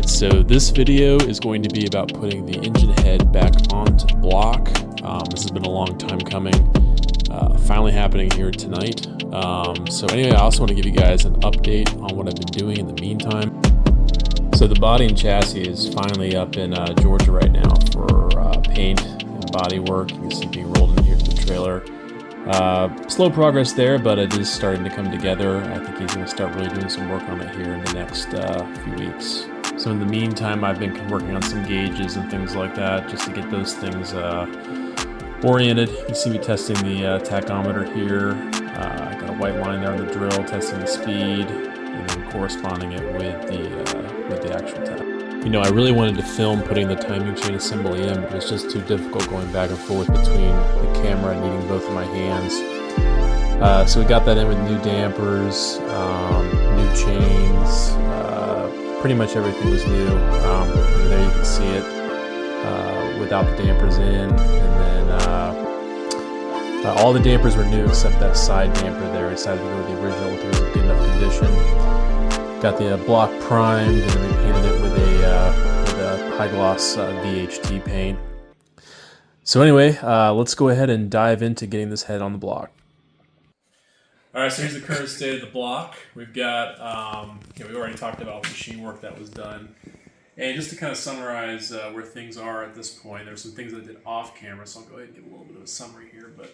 Alright, so this video is going to be about putting the engine head back onto the block. This has been a long time coming, finally happening here tonight. So anyway, I also want to give you guys an update on what I've been doing in the meantime. So the body and chassis is finally up in Georgia right now for paint and body work. You can see being rolled in here to the trailer. Slow progress there, but it is starting to come together. I think he's going to start really doing some work on it here in the next few weeks. So in the meantime, I've been working on some gauges and things like that just to get those things oriented. You can see me testing the tachometer here. I got a white line there on the drill, testing the speed, and then corresponding it with the actual tach. You know, I really wanted to film putting the timing chain assembly in, but it was just too difficult going back and forth between the camera and needing both of my hands. So we got that in with new dampers, new chains, pretty much everything was new. There you can see it without the dampers in, and then all the dampers were new except that side damper there. I decided to go with the original if it was in good enough condition. Got the block primed, and then we painted it with a high gloss VHT paint. So anyway, let's go ahead and dive into getting this head on the block. All right, so here's the current state of the block. We've got, we already talked about machine work that was done. And just to kind of summarize where things are at this point, there's some things that I did off camera, so I'll go ahead and give a little bit of a summary here. But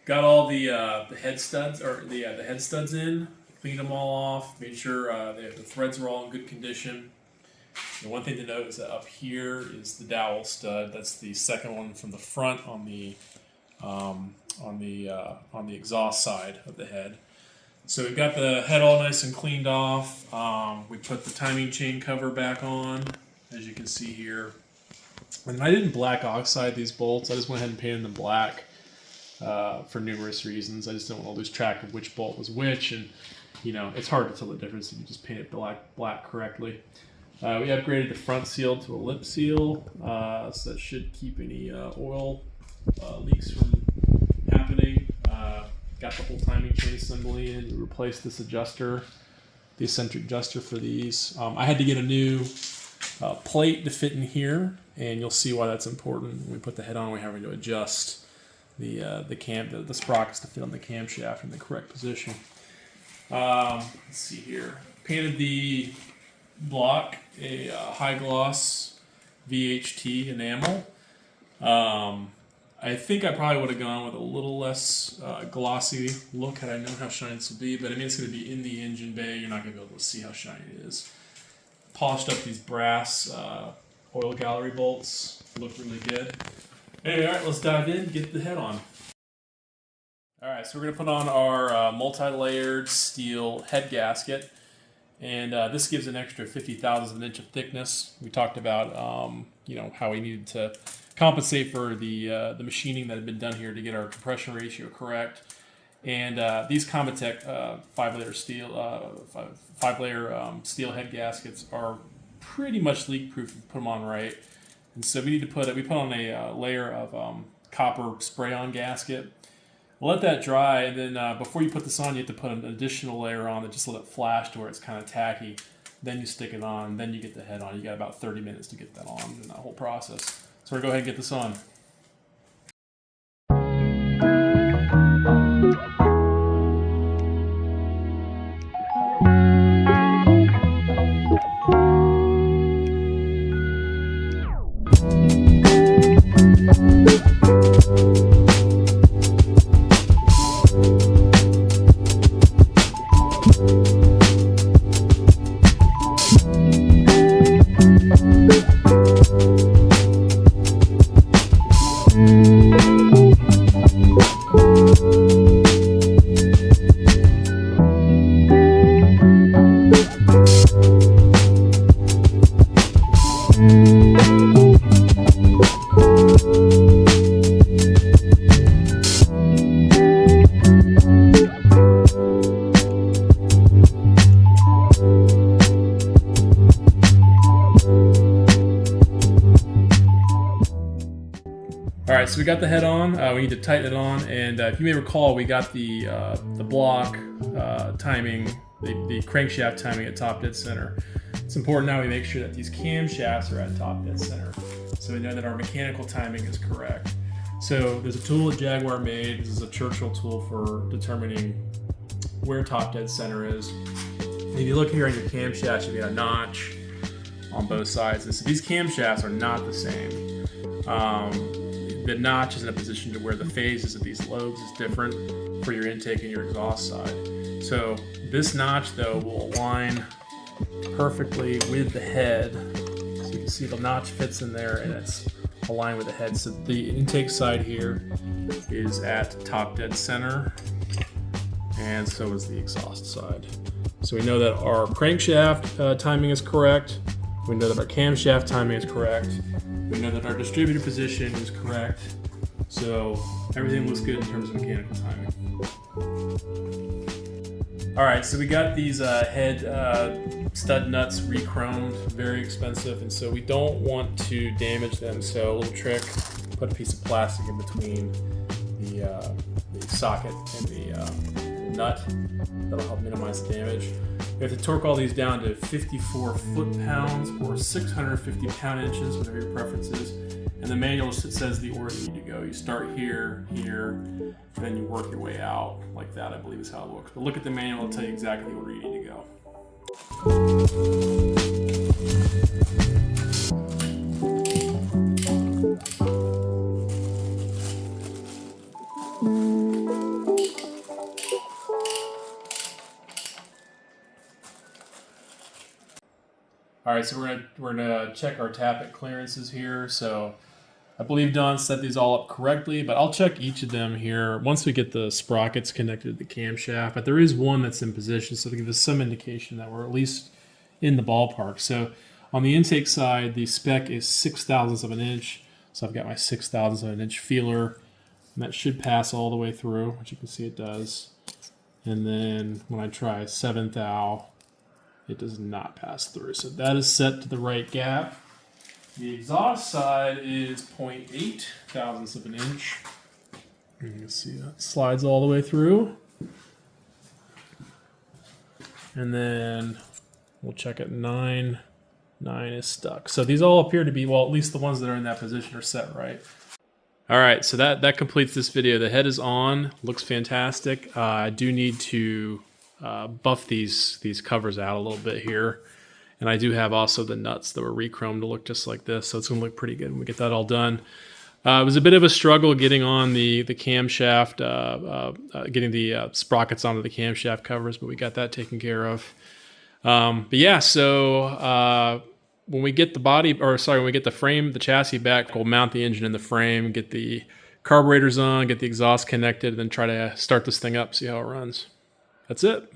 got all the head studs, or the head studs in, cleaned them all off, made sure the threads were all in good condition. And one thing to note is that up here is the dowel stud. That's the second one from the front on the exhaust side of the head. So we've got the head all nice and cleaned off. We put the timing chain cover back on, as you can see here. And I didn't black oxide these bolts. I just went ahead and painted them black for numerous reasons. I just didn't want to lose track of which bolt was which, and you know, it's hard to tell the difference if you just paint it black correctly. We upgraded the front seal to a lip seal, so that should keep any oil leaks from happening. Got the whole timing chain assembly in. We replaced this adjuster, the eccentric adjuster for these. I had to get a new plate to fit in here, and you'll see why that's important. When we put the head on, we're having to adjust the sprockets to fit on the camshaft in the correct position. Let's see here. Painted the block a high gloss VHT enamel. I think I probably would have gone with a little less glossy look had I known how shiny this would be, but I mean, it's going to be in the engine bay. You're not going to be able to see how shiny it is. Polished up these brass oil gallery bolts. Look really good. Anyway, all right, let's dive in and get the head on. All right, so we're going to put on our multi-layered steel head gasket, and this gives an extra 50,000ths of an inch of thickness. We talked about how we needed to compensate for the machining that had been done here to get our compression ratio correct. And these Combitech 5-layer steel head gaskets are pretty much leak-proof if you put them on right. And so we put on a layer of copper spray-on gasket. We'll let that dry, and then before you put this on, you have to put an additional layer on that just let it flash to where it's kind of tacky. Then you stick it on, then you get the head on. You got about 30 minutes to get that on in that whole process. So we're going to go ahead and get this on. All right, so we got the head on. We need to tighten it on, and if you may recall, we got the block timing the crankshaft timing at top dead center. It's important now we make sure that these camshafts are at top dead center, so we know that our mechanical timing is correct. So there's a tool that Jaguar made. This is a Churchill tool for determining where top dead center is. If you look here on your camshaft, you've got a notch on both sides. And so these camshafts are not the same. The notch is in a position to where the phases of these lobes is different for your intake and your exhaust side. So this notch though will align perfectly with the head. So you can see the notch fits in there and it's aligned with the head. So the intake side here is at top dead center, and so is the exhaust side. So we know that our crankshaft timing is correct. We know that our camshaft timing is correct. We know that our distributor position is correct. So everything looks good in terms of mechanical timing. All right, so we got these head stud nuts re-chromed, very expensive, and so we don't want to damage them. So a little trick, put a piece of plastic in between the socket and the nut. That'll help minimize the damage. We have to torque all these down to 54 foot-pounds or 650 pound-inches, whatever your preference is. And the manual says the order you need to go. You start here, here, and then you work your way out like that, I believe is how it looks. But look at the manual, it'll tell you exactly the order you need to go. All right, so we're gonna check our tappet clearances here. So I believe Don set these all up correctly, but I'll check each of them here once we get the sprockets connected to the camshaft. But there is one that's in position, so to give us some indication that we're at least in the ballpark. So on the intake side, the spec is 6/1000 of an inch. So I've got my 6/1000 of an inch feeler, and that should pass all the way through, which you can see it does. And then when I try 7th thou, it does not pass through. So that is set to the right gap. The exhaust side is 0.8 thousandths of an inch. You can see that slides all the way through. And then we'll check at 9. 9 is stuck. So these all appear to be, well, at least the ones that are in that position are set right. All right, so that completes this video. The head is on, looks fantastic. I do need to buff these covers out a little bit here. And I do have also the nuts that were re-chromed to look just like this. So it's gonna look pretty good when we get that all done. It was a bit of a struggle getting on the camshaft, getting the sprockets onto the camshaft covers, but we got that taken care of. But yeah, so when we get the when we get the frame, the chassis back, we'll mount the engine in the frame, get the carburetors on, get the exhaust connected, and then try to start this thing up, see how it runs. That's it.